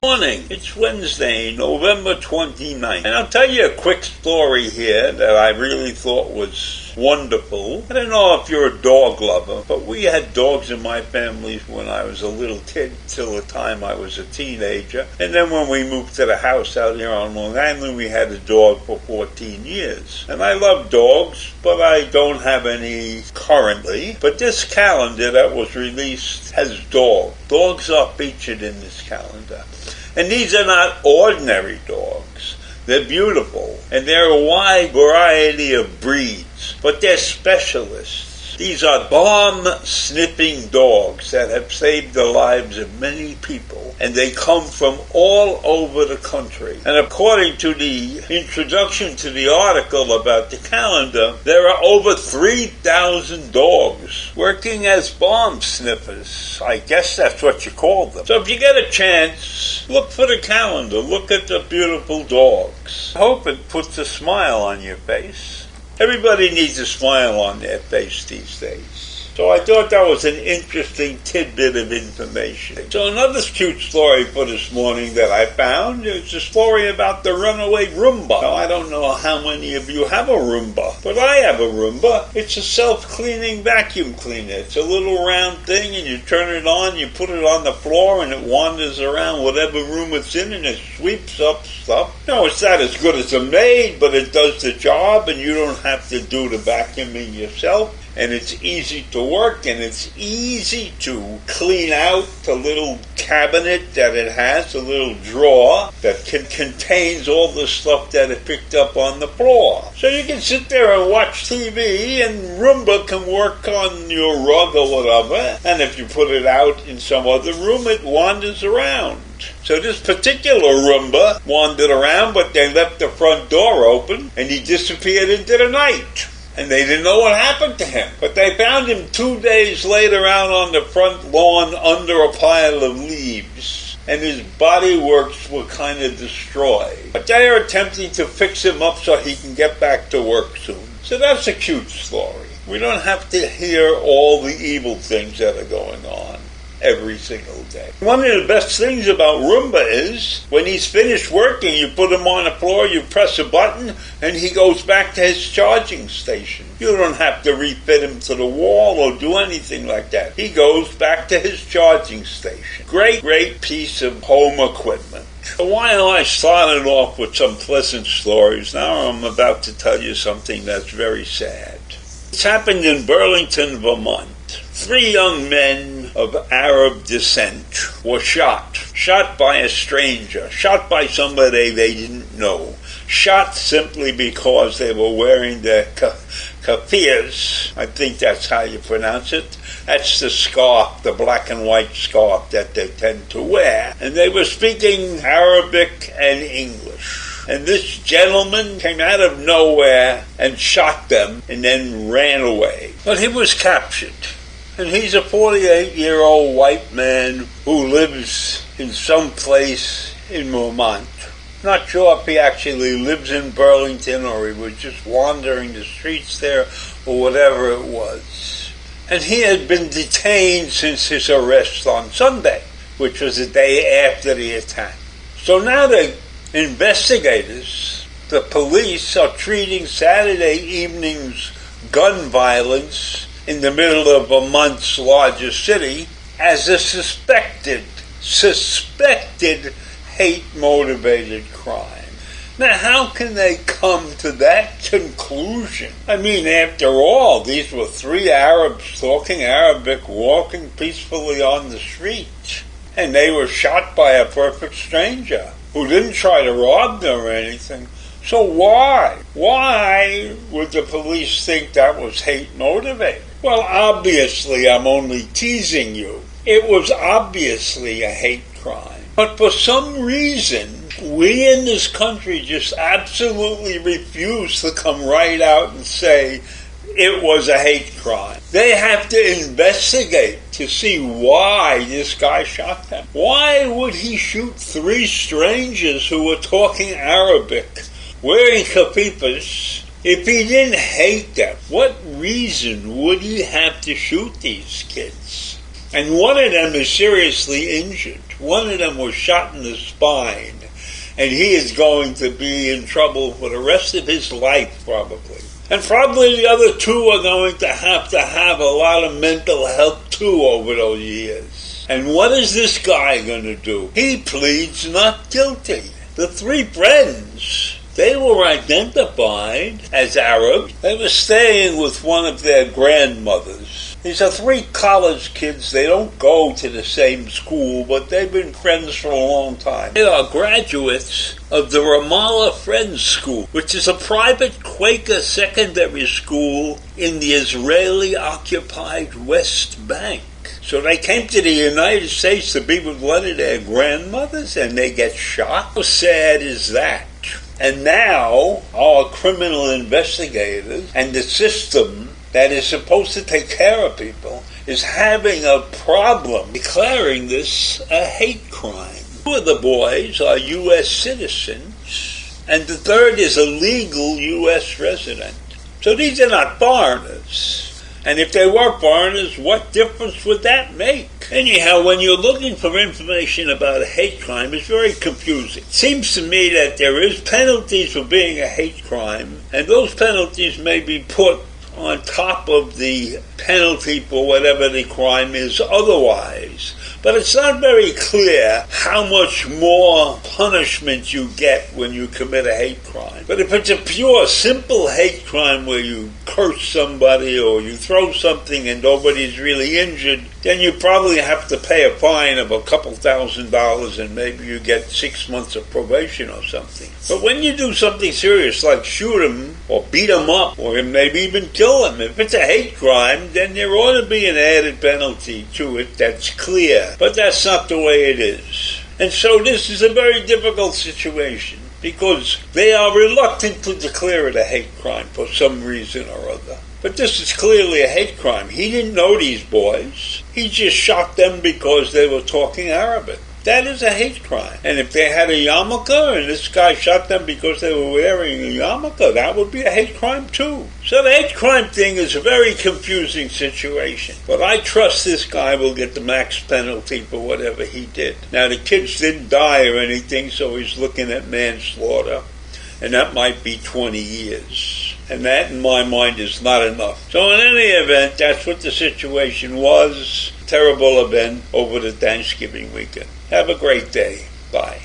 Morning. It's Wednesday, November 29th, and I'll tell you a quick story here that I really thought was wonderful. I don't know if you're a dog lover, but we had dogs in my family when I was a little kid till the time I was a teenager, and then when we moved to the house out here on Long Island, we had a dog for 14 years. And I love dogs, but I don't have any currently. But this calendar that was released has dogs. Dogs are featured in this calendar. And these are not ordinary dogs. They're beautiful, and they're a wide variety of breeds, but they're specialists. These are bomb-sniffing dogs that have saved the lives of many people, and they come from all over the country. And according to the introduction to the article about the calendar, there are over 3,000 dogs working as bomb sniffers. I guess that's what you call them. So if you get a chance, look for the calendar. Look at the beautiful dogs. I hope it puts a smile on your face. Everybody needs a smile on their face these days. So I thought that was an interesting tidbit of information. So another cute story for this morning that I found is a story about the runaway Roomba. Now, I don't know how many of you have a Roomba, but I have a Roomba. It's a self-cleaning vacuum cleaner. It's a little round thing, and you turn it on, you put it on the floor, and it wanders around whatever room it's in, and it sweeps up stuff. No, it's not as good as a maid, but it does the job, and you don't have to do the vacuuming yourself. And it's easy to work, and it's easy to clean out the little cabinet that it has, a little drawer that contains all the stuff that it picked up on the floor. So you can sit there and watch TV, and Roomba can work on your rug or whatever, and if you put it out in some other room, it wanders around. So this particular Roomba wandered around, but they left the front door open, and he disappeared into the night. And they didn't know what happened to him. But they found him 2 days later out on the front lawn under a pile of leaves. And his body works were kind of destroyed. But they are attempting to fix him up so he can get back to work soon. So that's a cute story. We don't have to hear all the evil things that are going on every single day. One of the best things about Roomba is when he's finished working, you put him on the floor, you press a button, and he goes back to his charging station. You don't have to refit him to the wall or do anything like that. He goes back to his charging station. Great piece of home equipment. While I started off with some pleasant stories, now I'm about to tell you something that's very sad. It's happened in Burlington, Vermont. 3 young men of Arab descent were shot by a stranger, shot by somebody they didn't know, shot simply because they were wearing their kafirs. I think that's how you pronounce it. That's the scarf, the black and white scarf that they tend to wear. And they were speaking Arabic and English. And this gentleman came out of nowhere and shot them and then ran away. But he was captured. And he's a 48-year-old white man who lives in some place in Vermont. Not sure if he actually lives in Burlington or he was just wandering the streets there or whatever it was. And he had been detained since his arrest on Sunday, which was the day after the attack. So now the investigators, the police, are treating Saturday evening's gun violence in the middle of Vermont's largest city as a suspected hate-motivated crime. Now, how can they come to that conclusion? I mean, after all, these were 3 Arabs talking Arabic, walking peacefully on the street, and they were shot by a perfect stranger who didn't try to rob them or anything. So why? Why would the police think that was hate motivated? Well, obviously, I'm only teasing you. It was obviously a hate crime. But for some reason, we in this country just absolutely refuse to come right out and say it was a hate crime. They have to investigate to see why this guy shot them. Why would he shoot three strangers who were talking Arabic, wearing kefifas, if he didn't hate them? What reason would he have to shoot these kids? And one of them is seriously injured. One of them was shot in the spine, and he is going to be in trouble for the rest of his life, probably. And probably the other two are going to have a lot of mental help too over those years. And what is this guy going to do? He pleads not guilty. The three friends, they were identified as Arab. They were staying with one of their grandmothers. These are three college kids. They don't go to the same school, but they've been friends for a long time. They are graduates of the Ramallah Friends School, which is a private Quaker secondary school in the Israeli-occupied West Bank. So they came to the United States to be with one of their grandmothers, and they get shot. How sad is that? And now our criminal investigators and the system that is supposed to take care of people is having a problem declaring this a hate crime. Two of the boys are U.S. citizens, and the third is a legal U.S. resident. So these are not foreigners. And if they were foreigners, what difference would that make? Anyhow, when you're looking for information about a hate crime, it's very confusing. It seems to me that there is penalties for being a hate crime, and those penalties may be put on top of the penalty for whatever the crime is otherwise. But it's not very clear how much more punishment you get when you commit a hate crime. But if it's a pure, simple hate crime where you curse somebody or you throw something and nobody's really injured, then you probably have to pay a fine of a couple $1,000 and maybe you get 6 months of probation or something. But when you do something serious like shoot him or beat him up or maybe even kill him, if it's a hate crime, then there ought to be an added penalty to it that's clear. But that's not the way it is. And so this is a very difficult situation because they are reluctant to declare it a hate crime for some reason or other. But this is clearly a hate crime. He didn't know these boys. He just shot them because they were talking Arabic. That is a hate crime. And if they had a yarmulke and this guy shot them because they were wearing a yarmulke, that would be a hate crime too. So the hate crime thing is a very confusing situation. But I trust this guy will get the max penalty for whatever he did. Now the kids didn't die or anything, so he's looking at manslaughter. And that might be 20 years. And that, in my mind, is not enough. So in any event, that's what the situation was. Terrible event over the Thanksgiving weekend. Have a great day. Bye.